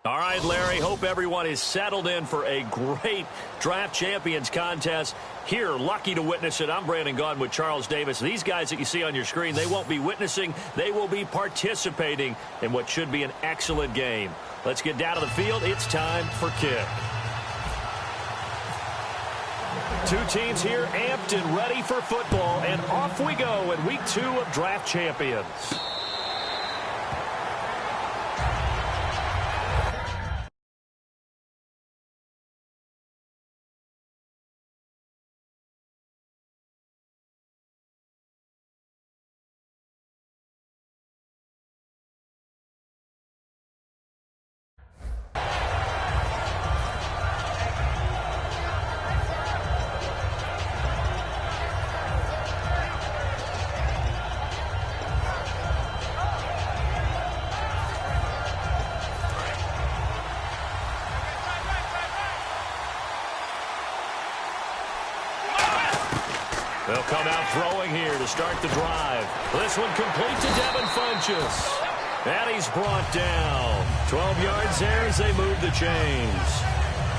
All right, Larry, hope everyone is settled in for a great Draft Champions contest. Here, lucky to witness it. I'm Brandon Gaudin with Charles Davis. These guys that you see on your screen, they won't be witnessing. They will be participating in what should be an excellent game. Let's get down to the field. It's time for kick. Two teams here amped and ready for football, and off we go in Week 2 of Draft Champions. They'll come out throwing here to start the drive. This one complete to Devin Funchess. And he's brought down. 12 yards there as they move the chains.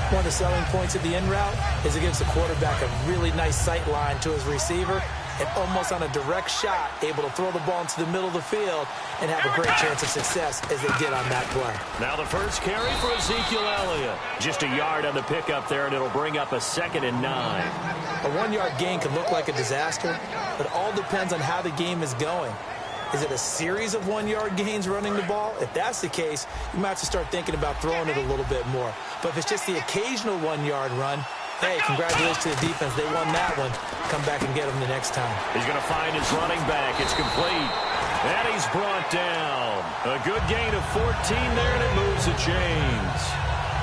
One of the selling points of the in route is it gives the quarterback a really nice sight line to his receiver and almost on a direct shot able to throw the ball into the middle of the field and have a great chance of success as they did on that play. Now the first carry for Ezekiel Elliott. Just a yard on the pickup there, and it'll bring up a 2nd and 9. A 1-yard gain can look like a disaster, but it all depends on how the game is going. Is it a series of 1-yard gains running the ball? If that's the case, you might have to start thinking about throwing it a little bit more. But if it's just the occasional 1-yard run, hey, congratulations to the defense. They won that one. Come back and get them the next time. He's going to find his running back. It's complete. And he's brought down. A good gain of 14 there, and it moves the chains.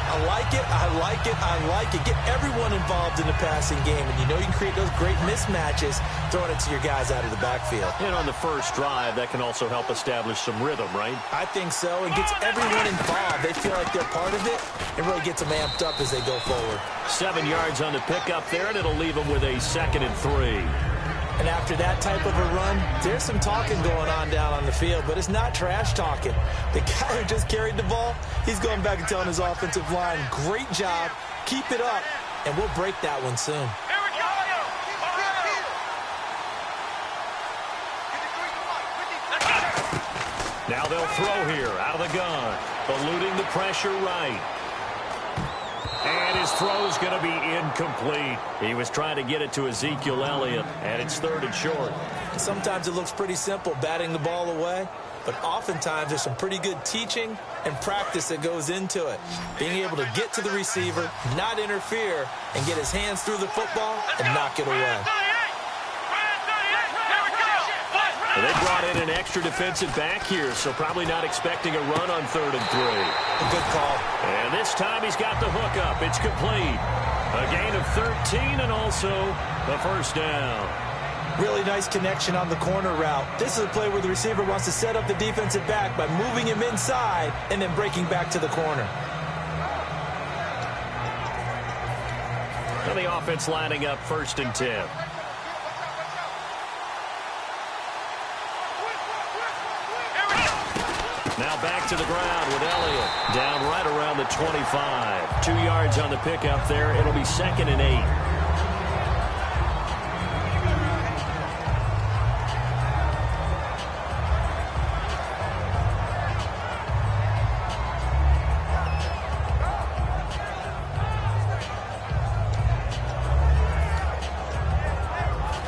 I like it, I like it, I like it. Get everyone involved in the passing game, and you know you can create those great mismatches throwing it to your guys out of the backfield. And on the first drive, that can also help establish some rhythm, right? I think so. It gets everyone involved. They feel like they're part of it. It really gets them amped up as they go forward. 7 yards on the pickup there, and it'll leave them with a 2nd and 3. And after that type of a run, there's some talking going on down on the field, but it's not trash talking. The guy who just carried the ball, he's going back and telling his offensive line, great job, keep it up, and we'll break that one soon. Now they'll throw here out of the gun, eluding the pressure right. And his throw's going to be incomplete. He was trying to get it to Ezekiel Elliott, and it's 3rd and short. Sometimes it looks pretty simple, batting the ball away, but oftentimes there's some pretty good teaching and practice that goes into it. Being able to get to the receiver, not interfere, and get his hands through the football and knock it away. They brought in an extra defensive back here, so probably not expecting a run on 3rd and 3. A good call. And this time he's got the hook up. It's complete. A gain of 13 and also the first down. Really nice connection on the corner route. This is a play where the receiver wants to set up the defensive back by moving him inside and then breaking back to the corner. And the offense lining up 1st and 10. Now back to the ground with Elliott. Down right around the 25. 2 yards on the pickup there. It'll be 2nd and 8.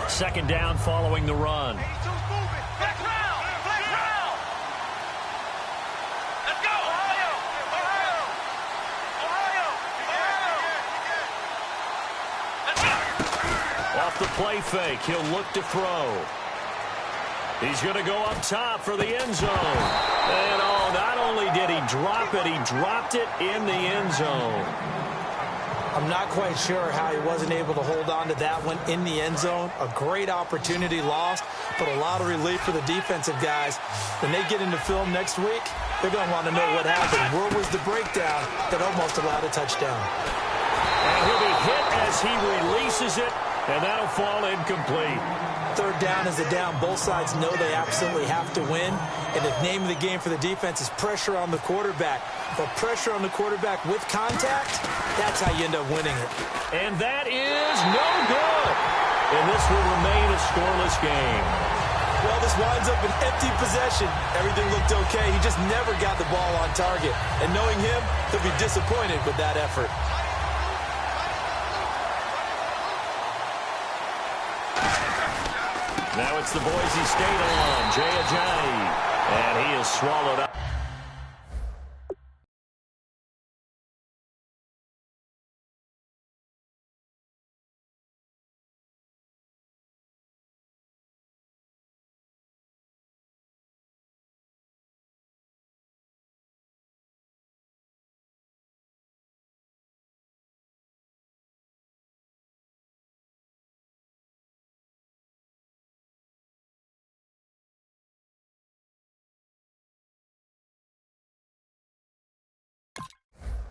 Second down following the run. Off the play fake, he'll look to throw. He's going to go up top for the end zone. And oh, not only did he drop it, he dropped it in the end zone. I'm not quite sure how he wasn't able to hold on to that one in the end zone. A great opportunity lost, but a lot of relief for the defensive guys. When they get into film next week, they're going to want to know what happened. Where was the breakdown that almost allowed a touchdown? And he'll be hit as he releases it. And that'll fall incomplete. Third down is a down. Both sides know they absolutely have to win. And the name of the game for the defense is pressure on the quarterback. But pressure on the quarterback with contact, that's how you end up winning it. And that is no good. And this will remain a scoreless game. Well, this winds up an empty possession. Everything looked okay. He just never got the ball on target. And knowing him, he'll be disappointed with that effort. Now it's the Boise State alum, Jay Ajayi. And he is swallowed up.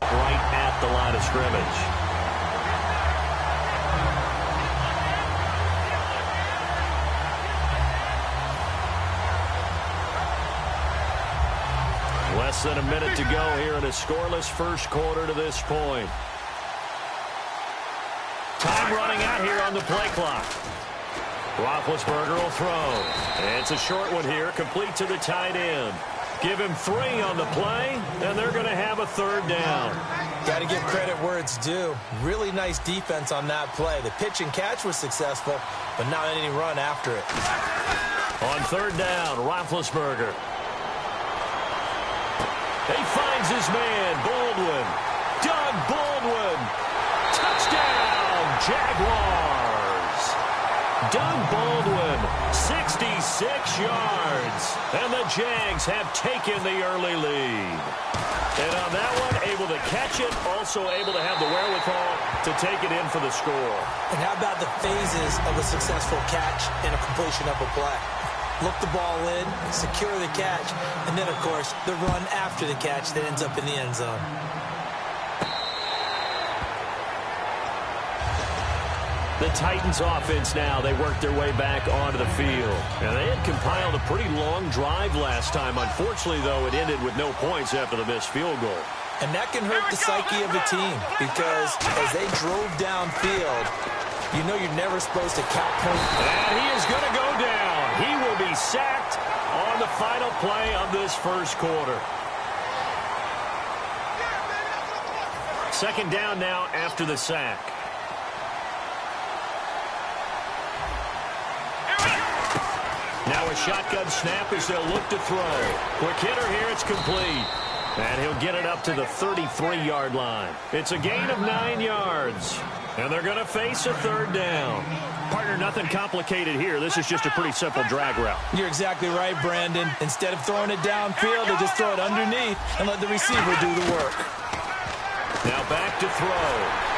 Right at the line of scrimmage. Less than a minute to go here in a scoreless first quarter to this point. Time running out here on the play clock. Roethlisberger will throw. It's a short one here, complete to the tight end. Give him 3 on the play, and they're going to have a third down. Got to give credit where it's due. Really nice defense on that play. The pitch and catch was successful, but not any run after it. On third down, Roethlisberger. He finds his man, Baldwin. Doug Baldwin. Touchdown, Jaguars. Doug Baldwin, 66 yards. And the Jags have taken the early lead. And on that one, able to catch it, also able to have the wherewithal to take it in for the score. And how about the phases of a successful catch and a completion of a play? Look the ball in, secure the catch, and then, of course, the run after the catch that ends up in the end zone. The Titans offense now, they work their way back onto the field. And they had compiled a pretty long drive last time. Unfortunately, though, it ended with no points after the missed field goal. And that can hurt the psyche of a team because as they drove downfield, you know you're never supposed to count points. And he is going to go down. He will be sacked on the final play of this first quarter. Second down now after the sack. Now a shotgun snap as they'll look to throw. Quick hitter here, it's complete. And he'll get it up to the 33-yard line. It's a gain of 9 yards. And they're going to face a third down. Partner, nothing complicated here. This is just a pretty simple drag route. You're exactly right, Brandon. Instead of throwing it downfield, they just throw it underneath and let the receiver do the work. Now back to throw.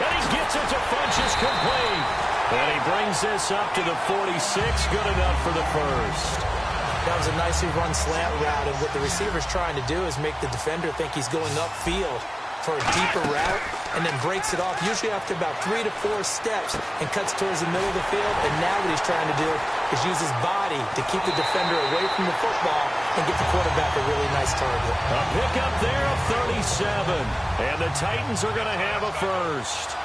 And he gets it to Funchess, complete. And he brings this up to the 46. Good enough for the first. That was a nicely run slant route, and what the receiver's trying to do is make the defender think he's going upfield for a deeper route, and then breaks it off, usually after about 3 to 4 steps, and cuts towards the middle of the field. And now what he's trying to do is use his body to keep the defender away from the football and get the quarterback a really nice target. A pickup there of 37, and the Titans are going to have a first.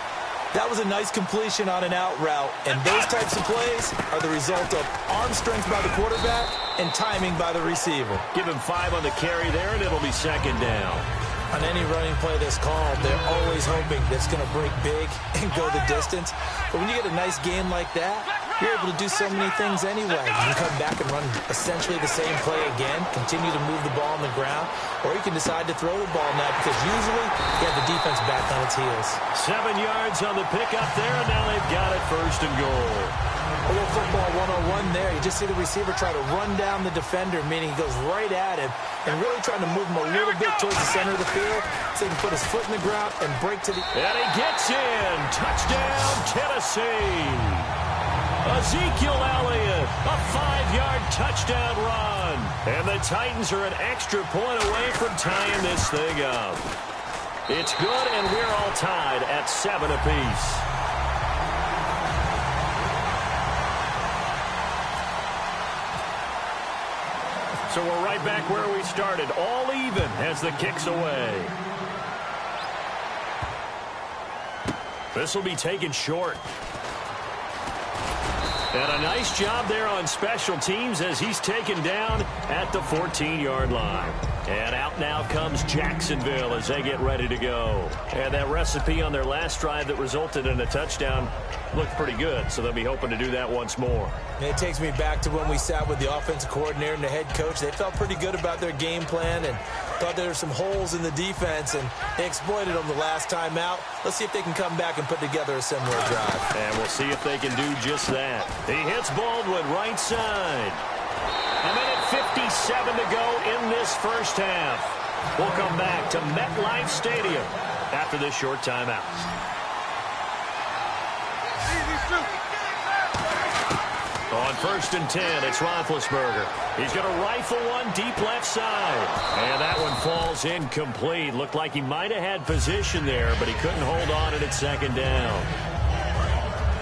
That was a nice completion on an out route, and those types of plays are the result of arm strength by the quarterback and timing by the receiver. Give him 5 on the carry there, and it'll be second down. On any running play that's called, they're always hoping that it's going to break big and go the distance. But when you get a nice game like that, you're able to do so many things anyway. You can come back and run essentially the same play again, continue to move the ball on the ground, or you can decide to throw the ball now because usually you have the defense back on its heels. 7 yards on the pickup there, and now they've got it first and goal. A little football 101 there. You just see the receiver try to run down the defender, meaning he goes right at him and really trying to move him a little bit towards the center of the field so he can put his foot in the ground and break to the... And he gets in. Touchdown, Tennessee. Ezekiel Elliott, a 5-yard touchdown run. And the Titans are an extra point away from tying this thing up. It's good, and we're all tied at 7 apiece. So we're right back where we started, all even as the kick's away. This will be taken short. And a nice job there on special teams as he's taken down at the 14-yard line. And out now comes Jacksonville as they get ready to go. And that recipe on their last drive that resulted in a touchdown looked pretty good, so they'll be hoping to do that once more. And it takes me back to when we sat with the offensive coordinator and the head coach. They felt pretty good about their game plan and thought there were some holes in the defense, and they exploited them the last time out. Let's see if they can come back and put together a similar drive. And we'll see if they can do just that. He hits Baldwin right side. A minute 57 to go in this first half. We'll come back to MetLife Stadium after this short timeout. On 1st and 10, it's Roethlisberger. He's going to rifle one deep left side. And that one falls incomplete. Looked like he might have had position there, but he couldn't hold on at second down.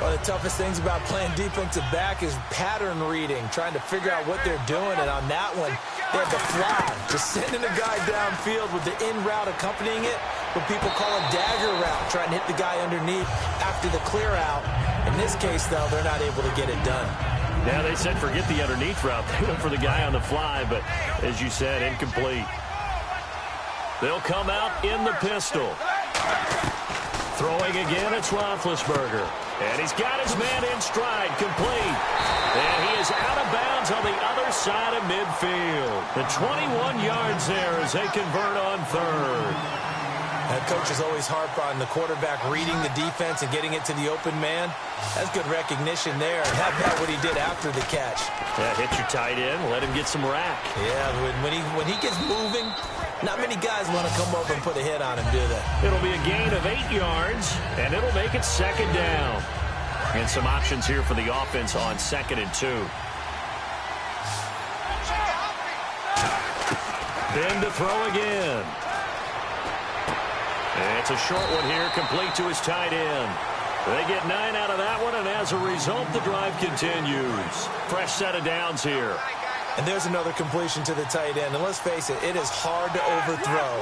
One of the toughest things about playing defensive back is pattern reading, trying to figure out what they're doing. And on that one, they had to fly, just sending a guy downfield with the in route accompanying it, what people call a dagger route, trying to hit the guy underneath after the clear out. In this case, though, they're not able to get it done. Yeah, they said forget the underneath route. They went for the guy on the fly, but as you said, incomplete. They'll come out in the pistol. Throwing again, it's Roethlisberger. And he's got his man in stride, complete. And he is out of bounds on the other side of midfield. The 21 yards there as they convert on third. That coach is always harp on the quarterback reading the defense and getting it to the open man. That's good recognition there. And how about what he did after the catch? Yeah, hit your tight end, let him get some rack. Yeah, when he gets moving, not many guys want to come over and put a hit on him, do they? It'll be a gain of 8 yards, and it'll make it second down. And some options here for the offense on 2nd and 2. Then to throw again. And it's a short one here, complete to his tight end. They get 9 out of that one, and as a result, the drive continues. Fresh set of downs here. And there's another completion to the tight end. And let's face it, it is hard to overthrow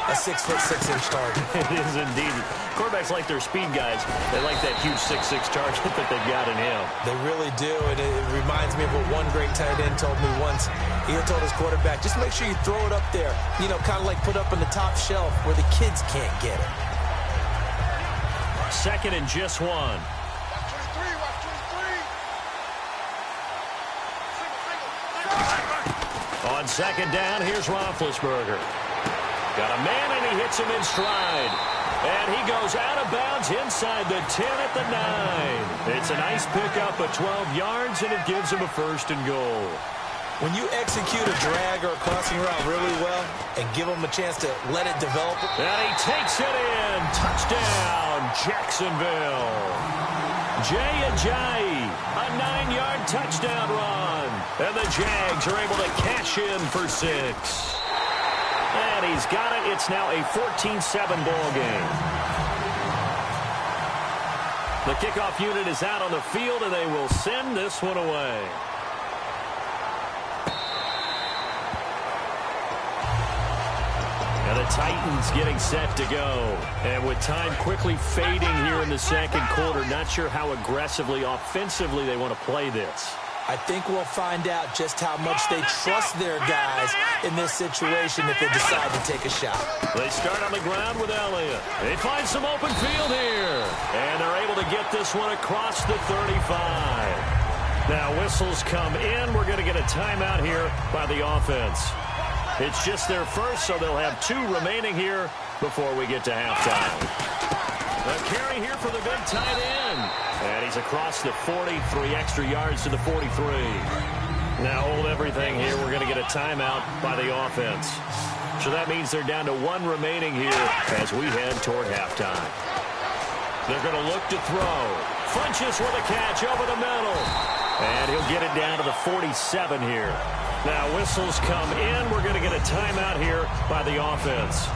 a 6'6" target. It is indeed. Quarterbacks like their speed guys. They like that huge 6'6" target that they've got in him. They really do. And it reminds me of what one great tight end told me once. He told his quarterback, just make sure you throw it up there. You know, kind of like put up on the top shelf where the kids can't get it. 2nd and just 1. On 2nd down, here's Roethlisberger. Got a man, and he hits him in stride. And he goes out of bounds inside the 10 at the 9. It's a nice pickup of 12 yards, and it gives him a 1st and goal. When you execute a drag or a crossing route really well and give them a chance to let it develop. And he takes it in. Touchdown, Jacksonville. Jay Ajayi, a 9-yard touchdown run. And the Jags are able to cash in for 6. And he's got it. It's now a 14-7 ball game. The kickoff unit is out on the field, and they will send this one away. And the Titans getting set to go. And with time quickly fading here in the second quarter, not sure how aggressively, offensively they want to play this. I think we'll find out just how much they trust their guys in this situation if they decide to take a shot. They start on the ground with Elliott. They find some open field here. And they're able to get this one across the 35. Now whistles come in. We're going to get a timeout here by the offense. It's just their first, so they'll have 2 remaining here before we get to halftime. A carry here for the big tight end. And he's across the 40, 3 extra yards to the 43. Now hold everything here. We're going to get a timeout by the offense. So that means they're down to 1 remaining here as we head toward halftime. They're going to look to throw. Funches with a catch over the middle. And he'll get it down to the 47 here. Now whistles come in. We're going to get a timeout here by the offense.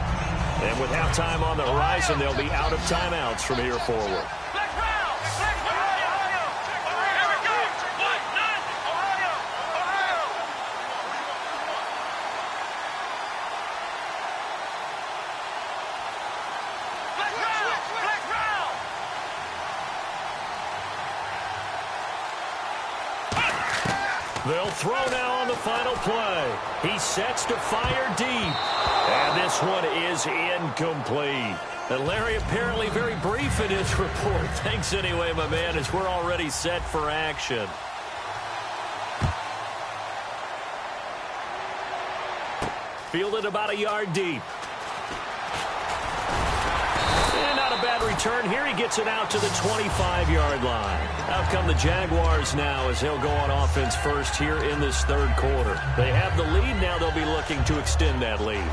And with halftime on the horizon, they'll be out of timeouts from here forward. They'll throw now on the final play. He sets to fire deep. And this one is incomplete. And Larry apparently very brief in his report. Thanks anyway, my man, as we're already set for action. Fielded about a yard deep. And not a bad return here. He gets it out to the 25-yard line. Out come the Jaguars now as they'll go on offense first here in this third quarter. They have the lead. Now they'll be looking to extend that lead.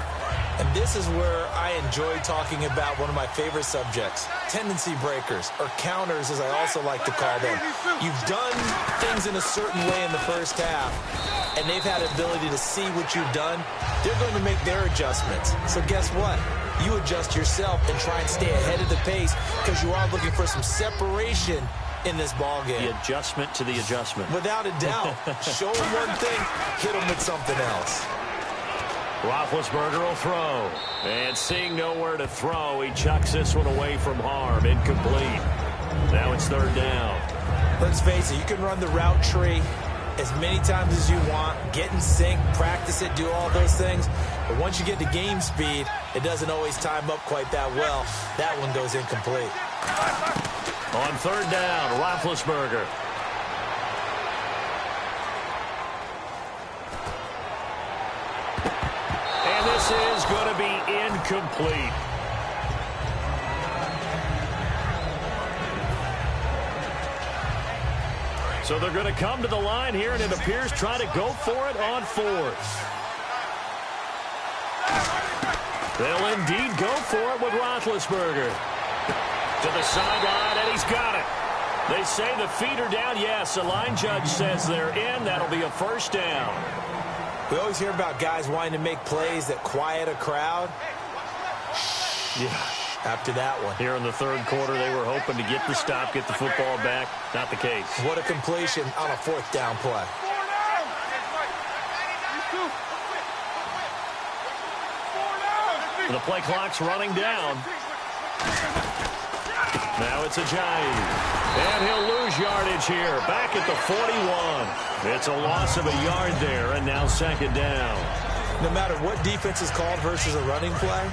And this is where I enjoy talking about one of my favorite subjects, tendency breakers, or counters as I also like to call them. You've done things in a certain way in the first half, and they've had the ability to see what you've done. They're going to make their adjustments. So guess what? You adjust yourself and try and stay ahead of the pace because you are looking for some separation in this ball game. The adjustment to the adjustment. Without a doubt. Show them one thing, hit them with something else. Roethlisberger will throw. And seeing nowhere to throw, he chucks this one away from harm. Incomplete. Now it's third down. Let's face it, you can run the route tree as many times as you want, get in sync, practice it, do all those things. But once you get to game speed, it doesn't always time up quite that well. That one goes incomplete. On third down, Roethlisberger. And this is going to be incomplete. So they're going to come to the line here, and it appears try to go for it on fourth. They'll indeed go for it with Roethlisberger. To the sideline, and he's got it. They say the feet are down. Yes, the line judge says they're in. That'll be a first down. We always hear about guys wanting to make plays that quiet a crowd. Yeah. After that one. Here in the third quarter, they were hoping to get the stop, get the football back. Not the case. What a completion on a fourth down play. The play clock's running down. Now it's Ajayi. And he'll lose yardage here. Back at the 41. It's a loss of a yard there, and now second down. No matter what defense is called versus a running play,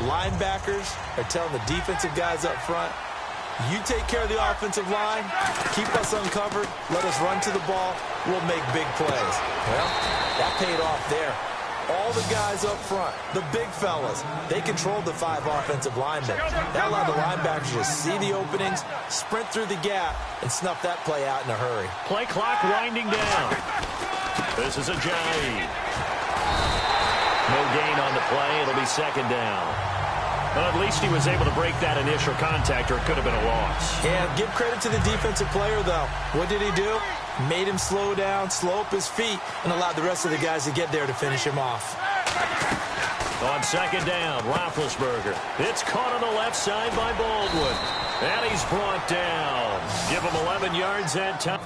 linebackers are telling the defensive guys up front, you take care of the offensive line, keep us uncovered, let us run to the ball, we'll make big plays. Well, that paid off there. All the guys up front, the big fellas, they controlled the 5 offensive linemen. That allowed the linebackers to see the openings, sprint through the gap, and snuff that play out in a hurry. Play clock winding down. This is Ajayi. No gain on the play. It'll be second down. Well, at least he was able to break that initial contact, or it could have been a loss. Yeah, give credit to the defensive player, though. What did he do? Made him slow down, slow up his feet, and allowed the rest of the guys to get there to finish him off. On second down, Roethlisberger. It's caught on the left side by Baldwin. And he's brought down. Give him 11 yards that time.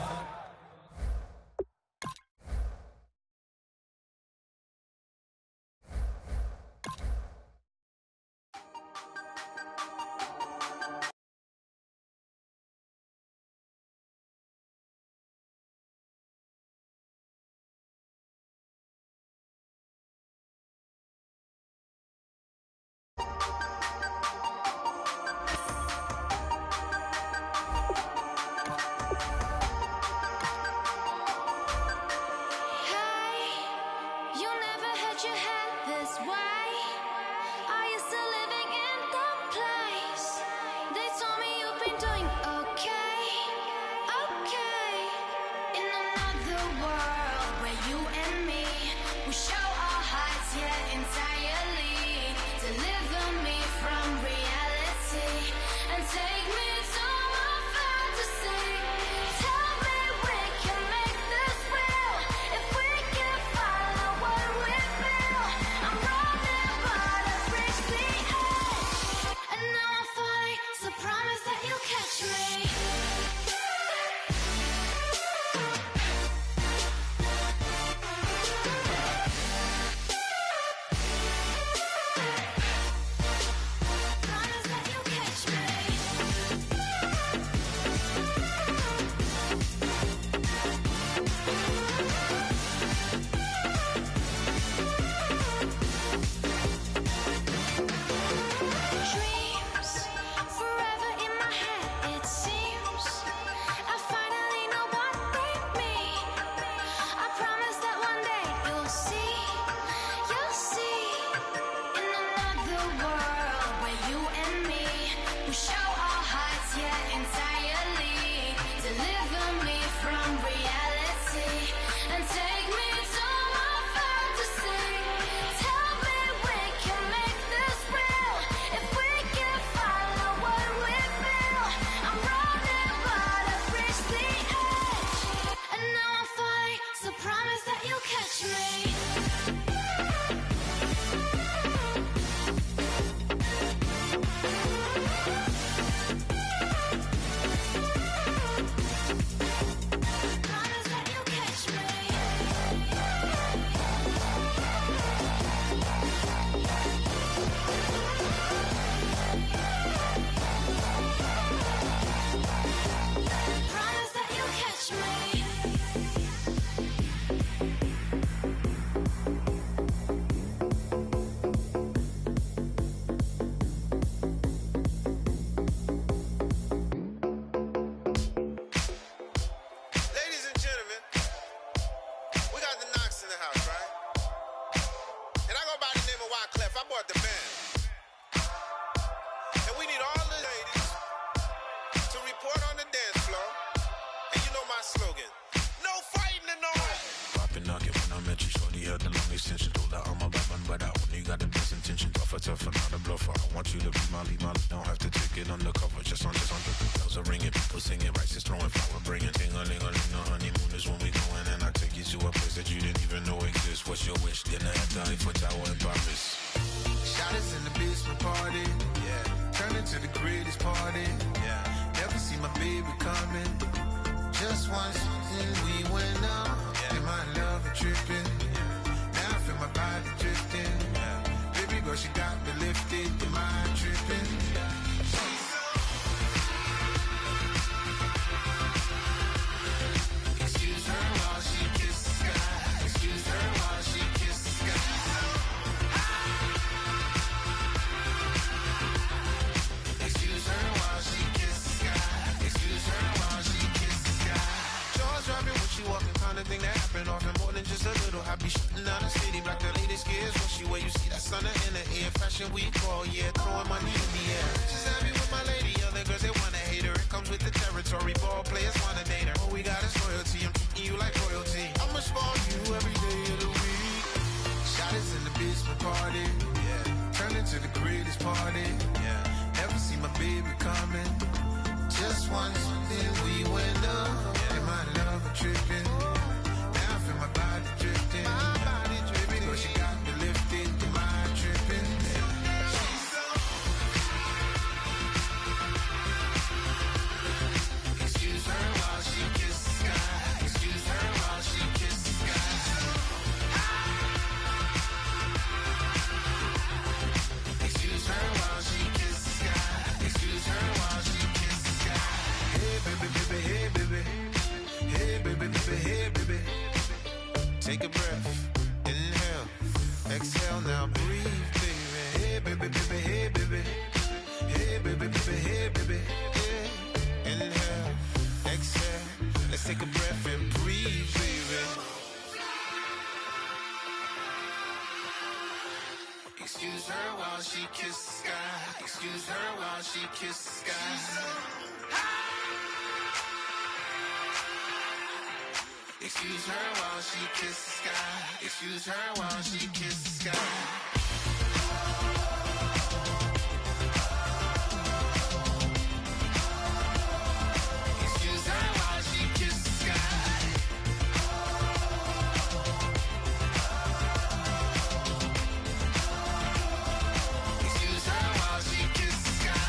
got the long extension. Told her I'm a bad man, but I only got the best intention. Tougher, not a bluffer. I want you to be Molly. Don't have to take it undercover. Just on the bells are ringing. People singing, rice is throwing, flower bringing. Ting-a-ling-a-ling, the honeymoon is when we going. And I take you to a place that you didn't even know exists. What's your wish? Dinner at the Eiffel Tower in Paris. Shot us in the basement party. Yeah. Turn into the greatest party. Yeah. Never see my baby coming. Just once, and we went up. Yeah. And my love a tripping. Yeah. Now I feel my body drifting. Yeah. Baby girl, she got me lifted. The mind tripping. Yeah. Excuse her while she kisses the sky. Excuse her while she kisses the sky. Excuse her while she kisses the sky. Excuse her while she kisses the sky. Jaws dropping when she walking, kind of thing that happen often. More than just a little happy shooting down the city. Black the latest gears when she wear. You see that sun in the air. Fashion week all year, throwing money in the air. She's happy with my lady. Other girls they wanna hate her. It comes with the territory. Ball players wanna date her. All we got is loyalty. I'm treating you like royalty. I'ma spoil you every day of the week. Shot us in the basement party. Yeah. Turn into the greatest party. Yeah. Never see my baby coming. Just once, then we went up. Yeah. And my love a tripping. Now I feel my body drifting. My body dripping. Girl, she got me lifted. The mind tripping. Excuse her while she kisses the sky. Excuse her while she kisses the sky. Excuse her while she kisses the sky. Excuse her while she kisses the sky. Hey baby, baby, hey baby. Hey baby, baby, hey baby. Take a breath, inhale, exhale, now breathe, baby. Hey baby, baby, hey baby. Hey baby, baby, hey baby. Yeah. Inhale, exhale, let's take a breath and breathe, baby. Excuse her while she kisses the sky. Excuse her while she kisses the sky. Excuse her while she kisses the sky. Excuse her while she kisses the sky. Excuse her while she kisses the sky. Excuse her while she kisses the sky.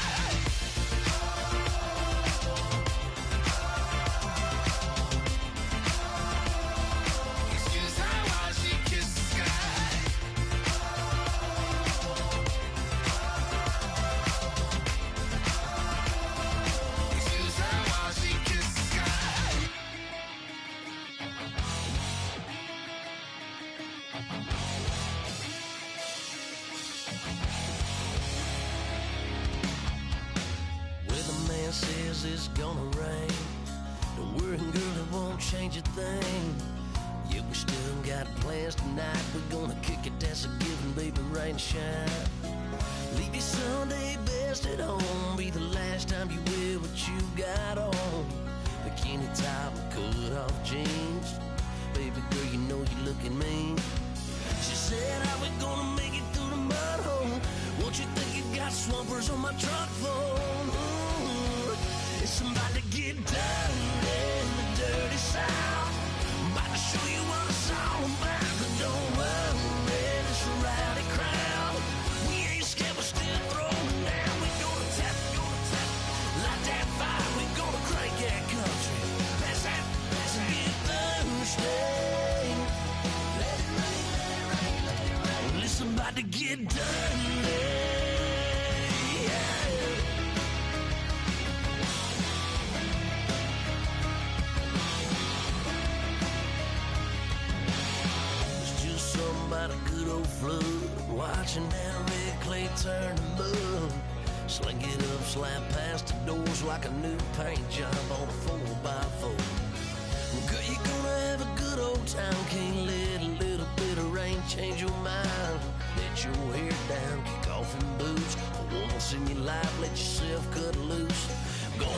Excuse her while she kisses the sky. Excuse her while she kisses the sky. Weatherman says it's gonna rain. Don't worry, girl, it won't change a thing. Yeah, we still got plans tonight. We're gonna kick it, that's a given, baby, rain and shine. Leave your Sunday best at home. Be the last time you wear what you got on. Bikini top and cut off jeans. Baby girl, you know you're looking mean. She said, how we gonna make it through the mud hole? Won't you think you got swampers on my truck phone? Ooh, it's about to get dirty in the dirty south. About to show you what it's all about. But don't worry, it's a rowdy crowd. We ain't scared, we're still throwing down. We gonna tap, light that fire. We gonna crank that country. Pass that, and get Thursday. Let it rain, let it rain, let it rain. Well, it's about to get dirty. Yeah. It's just something about a good old flood. Watching that red clay turn to mud. Sling it up, slap past the doors like a new paint job on a 4x4. Girl, you're gonna have a good old time. Can't let a little bit of rain change your mind. Let your hair down, kick off in boots. For once in your life, let yourself cut loose. Go